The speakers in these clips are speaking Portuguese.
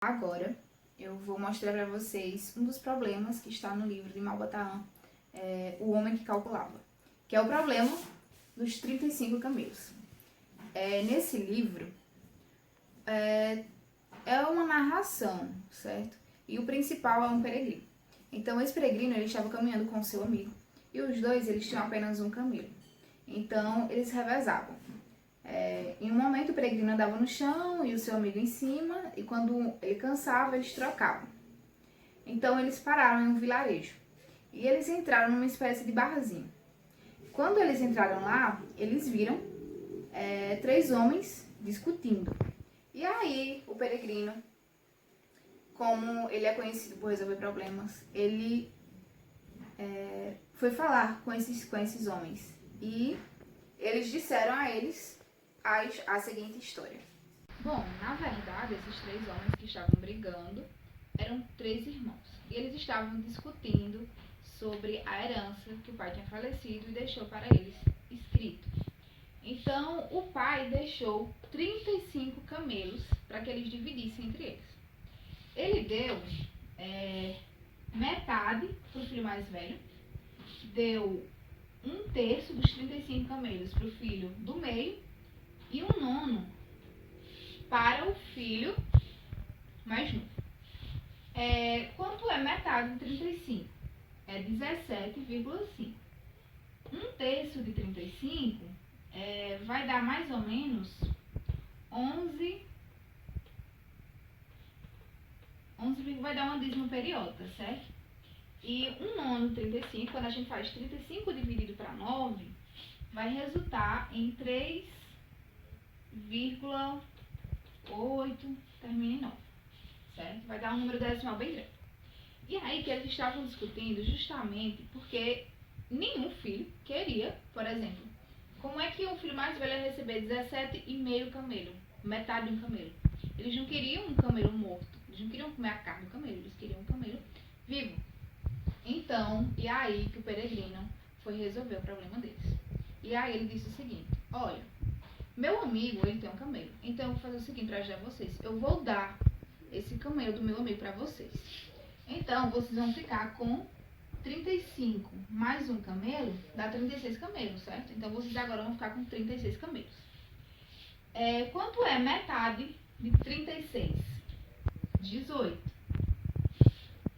Agora, eu vou mostrar para vocês um dos problemas que está no livro de Malbataan, O Homem que Calculava, que é o problema dos 35 camelos. Nesse livro, é uma narração, certo? E o principal é um peregrino. Então, esse peregrino, ele estava caminhando com o seu amigo, e os dois, eles tinham apenas um camelo. Então, eles revezavam. Em um momento o peregrino andava no chão e o seu amigo em cima, e quando ele cansava, eles trocavam. Então eles pararam em um vilarejo e eles entraram numa espécie de barrazinho. Quando eles entraram lá, eles viram 3 homens discutindo. E aí o peregrino, como ele é conhecido por resolver problemas, ele foi falar com esses homens e eles disseram a eles a seguinte história. Bom, na verdade, esses 3 homens que estavam brigando eram 3 irmãos. E eles estavam discutindo sobre a herança que o pai tinha falecido e deixou para eles escrito. Então, o pai deixou 35 camelos para que eles dividissem entre eles. Ele deu metade para o filho mais velho, deu 1/3 dos 35 camelos para o filho do meio e 1/9 para o filho mais novo. Quanto é metade de 35? É 17,5. 1/3 de 35 vai dar mais ou menos 11, vai dar uma dízima periódica, certo? E 1/9 de 35, quando a gente faz 35 dividido para 9, vai resultar em 3,8, termina em 9, certo? Vai dar um número decimal bem grande. E aí que eles estavam discutindo justamente porque nenhum filho queria, por exemplo, como é que o filho mais velho ia receber 17,5 camelo, metade de um camelo? Eles não queriam um camelo morto, eles não queriam comer a carne do camelo, eles queriam um camelo vivo. Então, e aí que o peregrino foi resolver o problema deles. E aí ele disse o seguinte: olha, meu amigo, ele tem um camelo, então eu vou fazer o seguinte para ajudar vocês. Eu vou dar esse camelo do meu amigo para vocês. Então, vocês vão ficar com 35 mais um camelo, dá 36 camelos, certo? Então, vocês agora vão ficar com 36 camelos. Quanto é metade de 36? 18.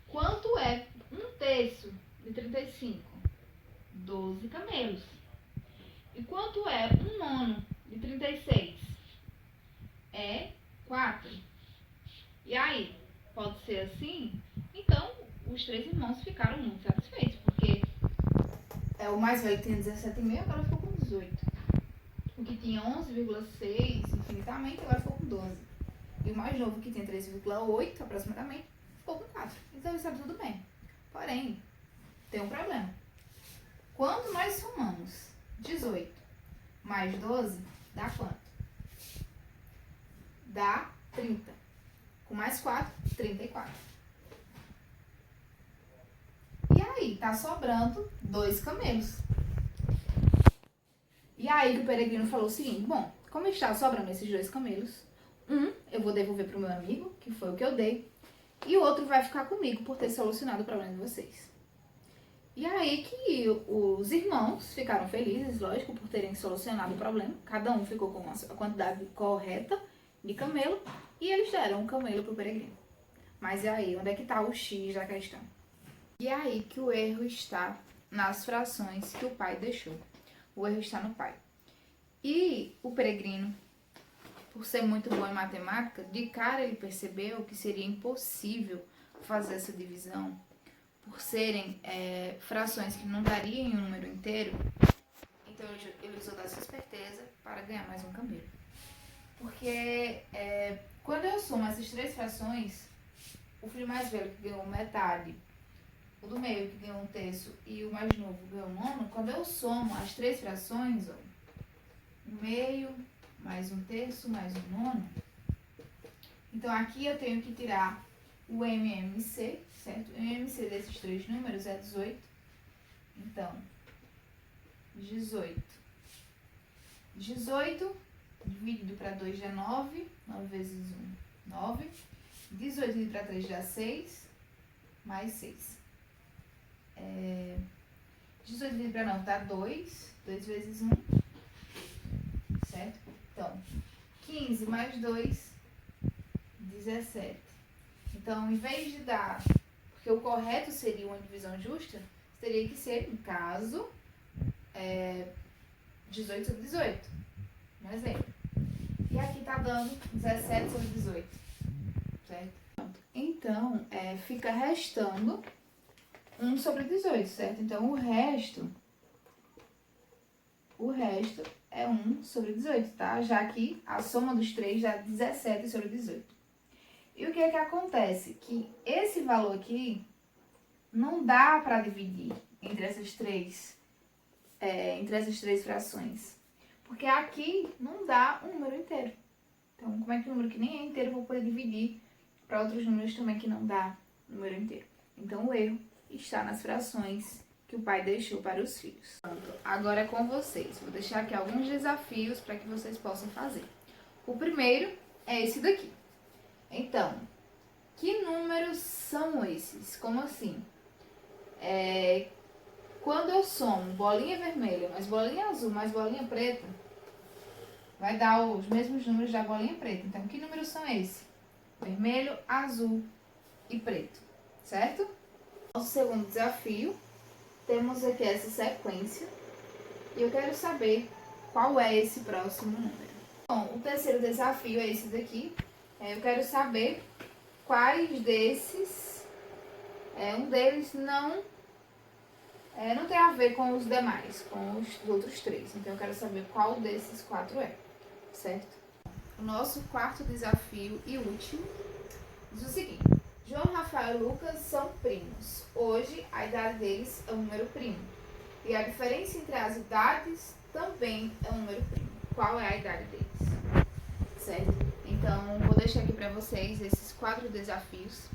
Quanto é 1/3 de 35? 12 camelos. E quanto é 1/9 de 36? 4. E aí, pode ser assim? Então, os 3 irmãos ficaram muito satisfeitos, porque o mais velho tinha 17,5, agora ficou com 18. O que tinha 11,6 infinitamente, agora ficou com 12. E o mais novo, que tinha 3,8 aproximadamente, ficou com 4. Então, isso é tudo bem. Porém, tem um problema. Quando nós somamos 18 mais 12, dá quanto? Dá 30. Com mais 4, 34. E aí, tá sobrando 2 camelos. E aí que o peregrino falou o seguinte: bom, como está sobrando esses 2 camelos, eu vou devolver pro meu amigo, que foi o que eu dei, e o outro vai ficar comigo por ter solucionado o problema de vocês. E aí que os irmãos ficaram felizes, lógico, por terem solucionado o problema. Cada um ficou com a quantidade correta de camelo e eles deram um camelo pro peregrino. Mas e aí, onde é que tá o X da questão? E aí que o erro está nas frações que o pai deixou. O erro está no pai. E o peregrino, por ser muito bom em matemática, de cara ele percebeu que seria impossível fazer essa divisão, por serem frações que não dariam em um número inteiro. Então ele usou da sua esperteza para ganhar mais um camelo. Porque quando eu somo essas 3 frações, o filho mais velho que ganhou metade, o do meio que ganhou 1/3 e o mais novo ganhou 1/9, quando eu somo as 3 frações, ó, 1/2 mais 1/3 mais 1/9, então aqui eu tenho que tirar o MMC, certo? O MMC desses 3 números é 18. Então, 18 dividido para 2 é 9. 9 vezes 1, 9. 18 dividido para 3 dá 6, mais 6. 18 dividido para 9 dá 2, 2 vezes 1, certo? Então, 15 mais 2, 17. Então, em vez de dar, porque o correto seria uma divisão justa, teria que ser, no caso, 18 sobre 18. Um exemplo. E aqui está dando 17 sobre 18. Certo? Então, fica restando 1 sobre 18, certo? Então, o resto é 1 sobre 18, tá? Já que a soma dos 3 dá 17 sobre 18. E o que é que acontece? Que esse valor aqui não dá para dividir entre essas três frações. Porque aqui não dá um número inteiro. Então, como é que um número que nem é inteiro eu vou poder dividir para outros números também que não dá número inteiro? Então, o erro está nas frações que o pai deixou para os filhos. Pronto, agora é com vocês. Vou deixar aqui alguns desafios para que vocês possam fazer. O primeiro é esse daqui. Então, que números são esses? Como assim? Quando eu somo bolinha vermelha mais bolinha azul mais bolinha preta, vai dar os mesmos números da bolinha preta. Então, que números são esses? Vermelho, azul e preto, certo? Nosso segundo desafio, temos aqui essa sequência e eu quero saber qual é esse próximo número. Bom, o terceiro desafio é esse daqui. Eu quero saber quais desses, um deles não tem a ver com os demais, com os outros três. Então, eu quero saber qual desses 4 é, certo? O nosso quarto desafio e último diz o seguinte: João, Rafael e Lucas são primos. Hoje, a idade deles é um número primo. E a diferença entre as idades também é um número primo. Qual é a idade deles? Certo? Então, vou deixar aqui para vocês esses 4 desafios.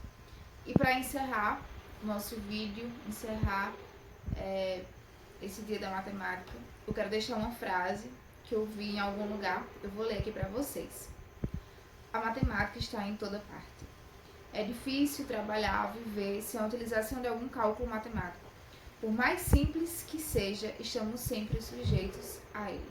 E para encerrar o nosso vídeo, esse dia da matemática, eu quero deixar uma frase que eu vi em algum lugar. Eu vou ler aqui para vocês. A matemática está em toda parte. É difícil trabalhar, viver sem a utilização de algum cálculo matemático. Por mais simples que seja, estamos sempre sujeitos a ele.